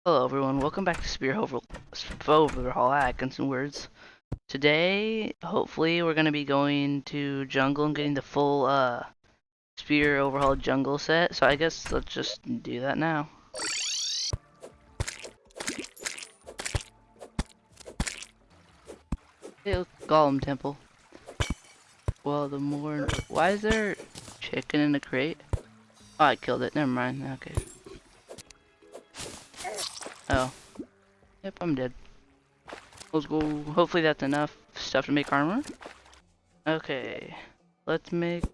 Hello everyone, welcome back to Overhaul. I can some words. Today, hopefully, we're gonna be going to jungle and getting the full Spear Overhaul jungle set. So I guess let's just do that now. Hey, look, Golem Temple. Well, why is there chicken in the crate? Oh, I killed it. Never mind. Okay. Oh. Yep, I'm dead. Let's go. Hopefully that's enough stuff to make armor. Okay. Let's make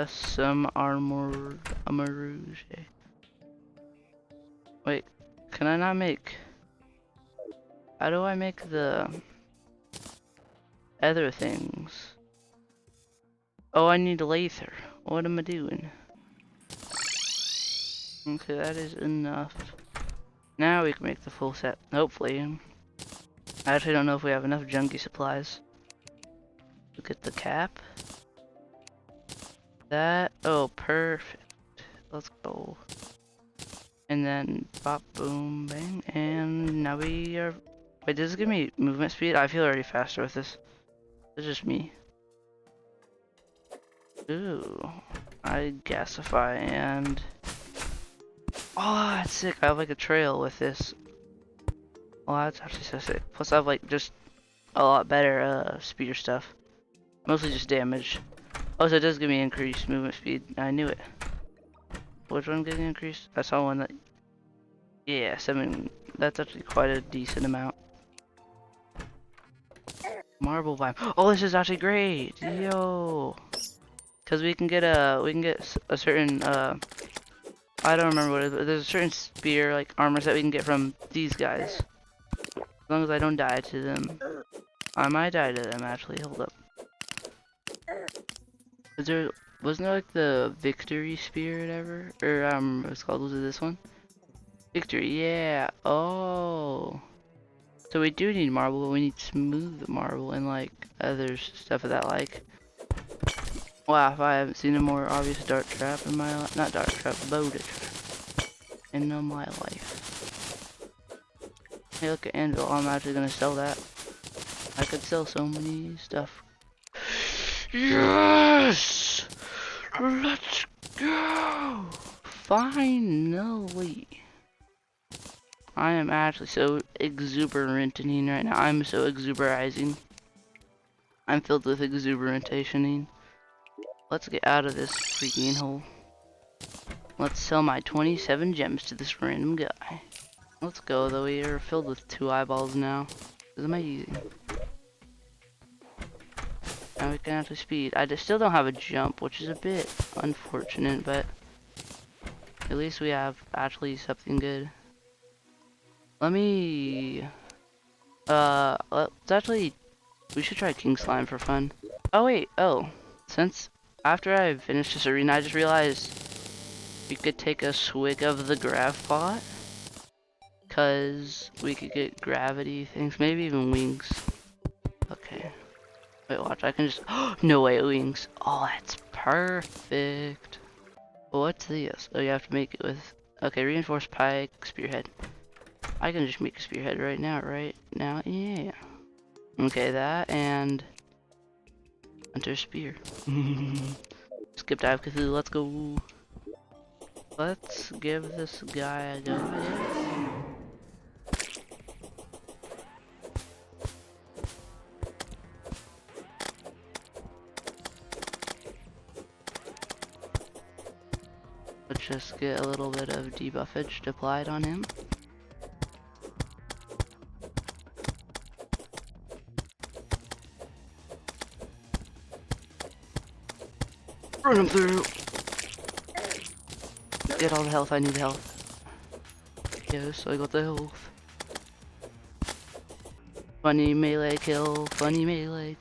some armor rouge. Wait, can I not make? How do I make the other things? Oh, I need a lather. What am I doing? Okay, that is enough. Now we can make the full set. Hopefully. I actually don't know if we have enough junkie supplies. Look at the cap. That. Oh, perfect. Let's go. And then pop, boom, bang, and now we are. Wait, does this give me movement speed? I feel already faster with this. It's just me. Ooh, I gasify and. Oh, that's sick. I have like a trail with this. Oh, that's actually so sick. Plus, I have like just a lot better speeder stuff. Mostly just damage. Oh, so it does give me increased movement speed. I knew it. Which one getting increased? I saw one that. Yeah, 7. That's actually quite a decent amount. Marble vibe. Oh, this is actually great. Yo. Cause we can get a certain I don't remember what it is, but there's a certain spear like armors that we can get from these guys. As long as I don't die to them. I might die to them actually. Hold up. Wasn't there like the victory spear or whatever? Or what's it called? Was it this one? Victory, yeah. Oh. So we do need marble, but we need smooth marble and like other stuff of that like. Wow, if I haven't seen a more obvious dart trap in my life. Not dart trap, boulder trap. In my life. Hey, look at anvil. I'm actually gonna sell that. I could sell so many stuff. Yes! Let's go! Finally! I am actually so exuberating right now. I'm so exuberizing. I'm filled with exuberantationing. Let's get out of this freaking hole. Let's sell my 27 gems to this random guy. Let's go, though we are filled with 2 eyeballs now. This is amazing. Now we can actually speed. I still don't have a jump, which is a bit unfortunate, but at least we have actually something good. Let me let's actually, we should try King Slime for fun. Oh wait, since after I finished this arena, I just realized we could take a swig of the grav pot, cause we could get gravity things, maybe even wings. Okay, wait, watch, I can just, no way, wings. Oh, that's perfect. What's this? Oh, you have to make it with, okay, reinforced pike, spearhead. I can just make a spearhead right now, yeah. Okay, that and Hunter Spear. Skip dive Cthulhu, let's go. Let's give this guy a go. Let's just get a little bit of debuffage applied on him. Run him through! Get all the health, I need the health. Yes, I got the health. Funny melee kill, funny melee.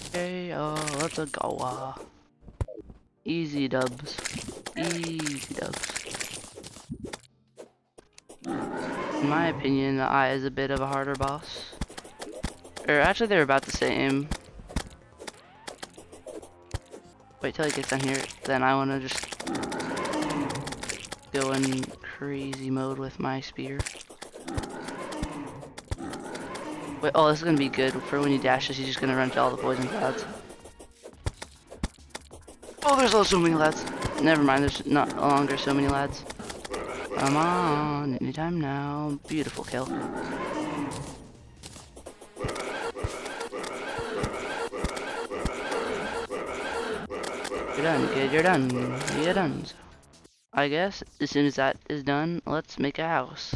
Okay, let's go. Easy dubs. Easy dubs. In my opinion, the Eye is a bit of a harder boss. Or actually, they're about the same. Wait till he gets down here, then I want to just go and crazy mode with my spear. Wait, oh, this is gonna be good for when he dashes. He's just gonna run to all the poison clouds. Oh, there's also so many lads. Never mind, there's not longer so many lads. Come on, anytime now. Beautiful kill. You're done, kid. You're done. You're done. So, I guess as soon as that is done, let's make a house.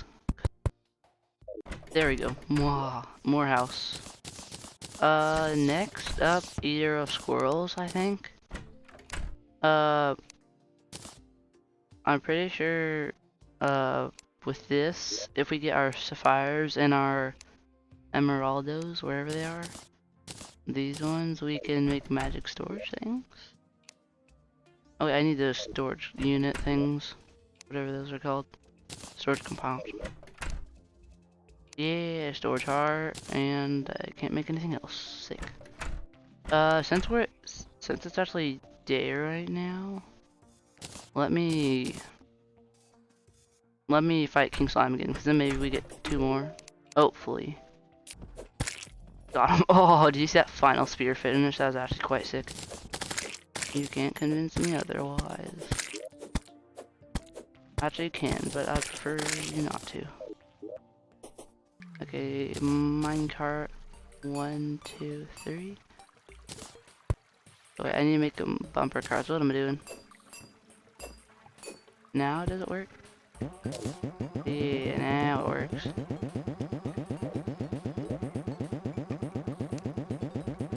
There we go. More house. Next up, eater of squirrels, I think. I'm pretty sure, with this, if we get our sapphires and our emeraldos, wherever they are, these ones, we can make magic storage things. Oh wait, I need those storage unit things, whatever those are called. Storage compounds. Yeah, storage heart, and I can't make anything else. Sick. Since it's actually day right now, let me fight King Slime again, because then maybe we get 2 more. Hopefully. Got him. Oh, did you see that final spear finish? That was actually quite sick. You can't convince me otherwise. Actually, you can, but I prefer you not to. Okay, minecart. 1, 2, 3. Wait, I need to make them bumper cars. What am I doing? Now does it work? Yeah, now it works.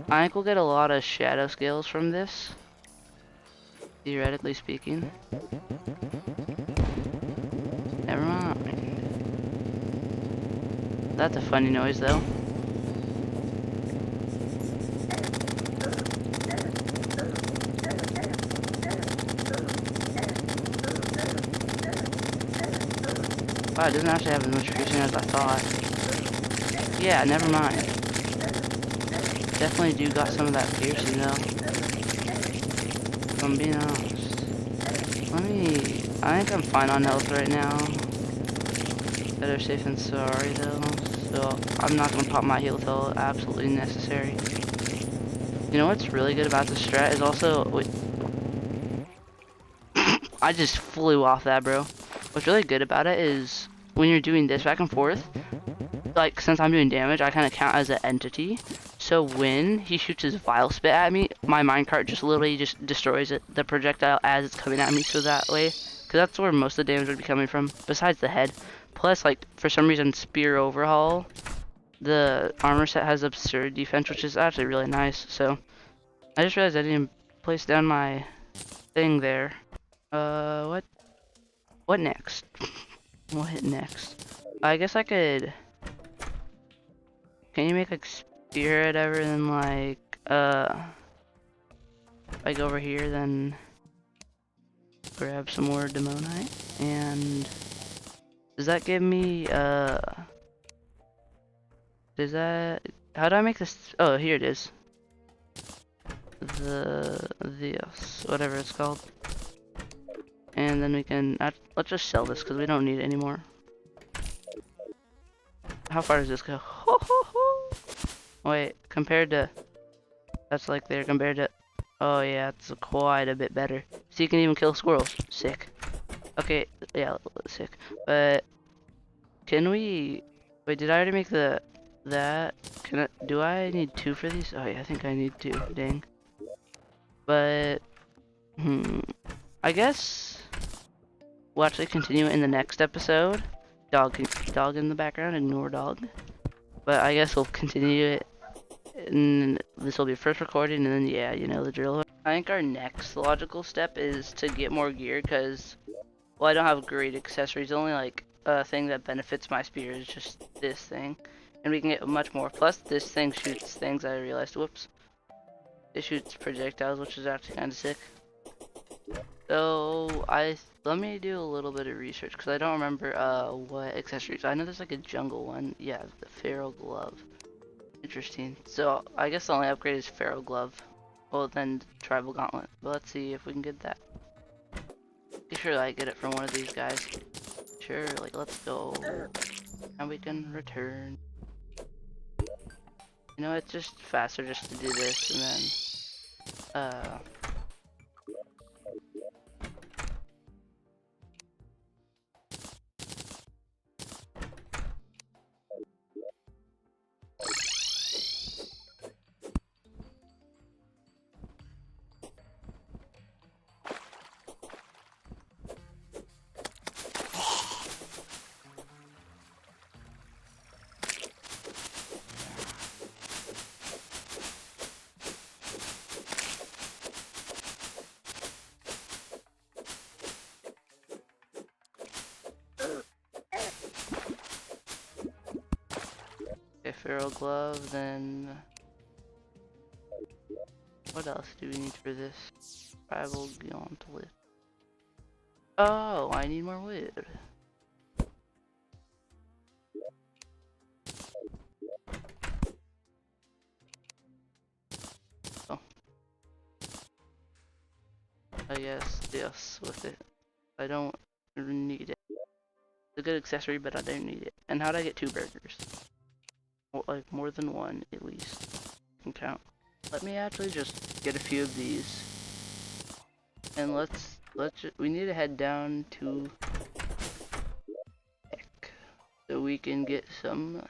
I think we'll get a lot of shadow scales from this, theoretically speaking. Never mind. That's a funny noise, though. Wow, it doesn't actually have as much piercing as I thought. Yeah, never mind. Definitely do got some of that piercing, though. If I'm being honest. I think I'm fine on health right now. Better safe than sorry, though. So, I'm not gonna pop my heal till absolutely necessary. You know what's really good about this strat is also... Wait. I just flew off that, bro. What's really good about it is when you're doing this back and forth, like since I'm doing damage, I kind of count as an entity. So when he shoots his vile spit at me, my minecart just literally just destroys it, the projectile as it's coming at me. So that way, because that's where most of the damage would be coming from, besides the head. Plus, like for some reason, spear overhaul, the armor set has absurd defense, which is actually really nice. So I just realized I didn't place down my thing there. What next? We'll hit next. I guess I could... Can you make like spearhead ever, then like, if I go over here, then grab some more demonite, and does that give me, does that, how do I make this? Oh, here it is. This, whatever it's called. And then we can, let's just sell this because we don't need it anymore. How far does this go? Ho, ho, ho. Wait, compared to, that's like there compared to, oh yeah, it's quite a bit better. So you can even kill squirrels. Sick. Okay, yeah, sick. But, can we, wait, did I already make that? Do I need 2 for these? Oh yeah, I think I need 2, dang. But, I guess we'll actually continue in the next episode. Dog in the background, ignore dog. But I guess we'll continue it, and this will be first recording, and then yeah, you know the drill. I think our next logical step is to get more gear, because, well, I don't have great accessories. The only like thing that benefits my spear is just this thing, and we can get much more. Plus, this thing shoots things. I realized. Whoops. It shoots projectiles, which is actually kind of sick. So let me do a little bit of research because I don't remember what accessories. I know there's like a jungle one. Yeah, the Pharaoh glove. Interesting. So I guess the only upgrade is Pharaoh glove. Well, then tribal gauntlet. But let's see if we can get that. Pretty sure I get it from one of these guys. Sure, like, let's go. And we can return. You know, it's just faster just to do this and then, okay, Feral Glove, then... What else do we need for this? Tribal Gauntlet. Oh, I need more wood. Oh. I guess, yes, with it. I don't need it. It's a good accessory, but I don't need it. And how'd I get 2 burgers? Well, like, more than one, at least. I can count. Let me actually just get a few of these. And we need to head down to Heck. So we can get some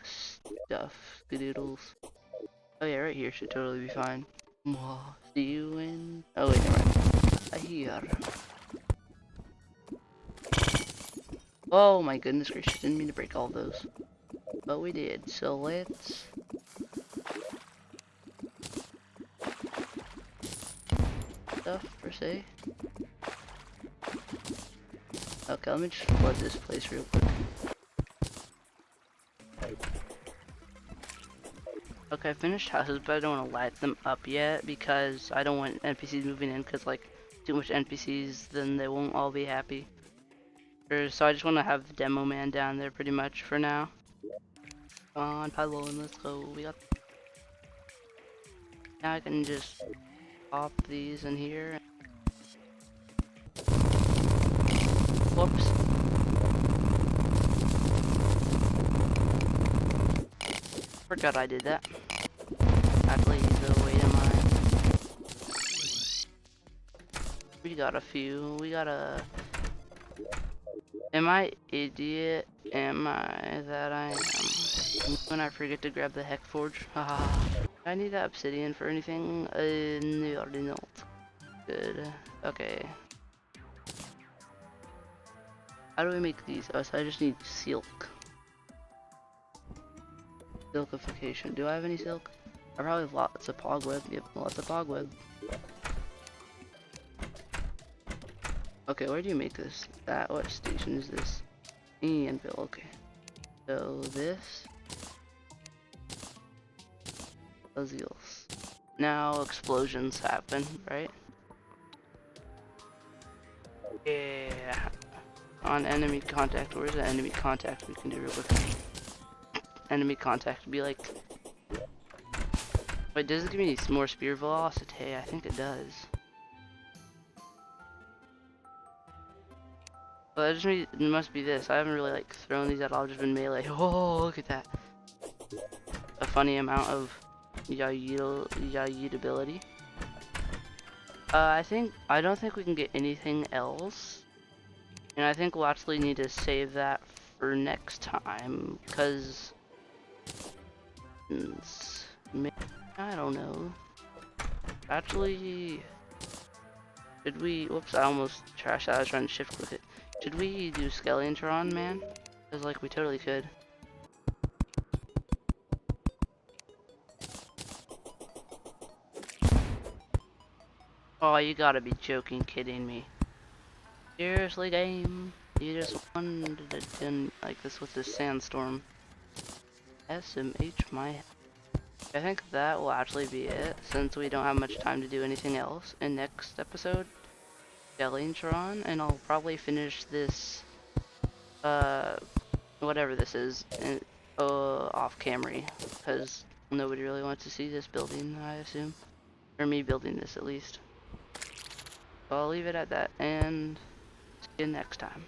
stuff. Skadoodles. Oh yeah, right here should totally be fine. See you in... Oh wait, never mind. Here. Oh my goodness gracious, didn't mean to break all those. But we did, so let's... Stuff, per se. Okay, let me just flood this place real quick. Okay, I finished houses, but I don't want to light them up yet because I don't want NPCs moving in because, like, too much NPCs, then they won't all be happy. So I just want to have the demo man down there pretty much for now. Come on, pylon, let's go. We got... Now I can just pop these in here. Whoops. Forgot I did that. Actually, wait, we got a few. We got a... Am I idiot? Am I that I am? When I forget to grab the Heck Forge. Haha. I need that obsidian for anything? No, I do not. Good. Okay. How do we make these? Oh, so I just need silk. Silkification. Do I have any silk? I probably have lots of pogweb. Yep, lots of pogweb. Okay, where do you make this? What station is this? Anvil, okay. So this. Azils. Now explosions happen, right? Yeah. On enemy contact. Where's the enemy contact we can do real quick? Enemy contact would be like... Wait, does it give me more spear velocity? I think it does. Well, it must be this. I haven't really like thrown these at all. I've just been melee. Oh, look at that. A funny amount of yaitability. I don't think we can get anything else. And I think we'll actually need to save that for next time. Because... I don't know. Actually... Should we... Whoops, I almost trashed that. I was trying to shift click it. Should we do Skeletron, man? Because, like, we totally could. Oh, you gotta be joking, kidding me. Seriously, game? You just wanted to like this with this sandstorm. SMH my... I think that will actually be it, since we don't have much time to do anything else. In next episode, Skeletron, and I'll probably finish this, whatever this is, off camera, because nobody really wants to see this building, I assume. Or me building this, at least. So I'll leave it at that, and see you next time.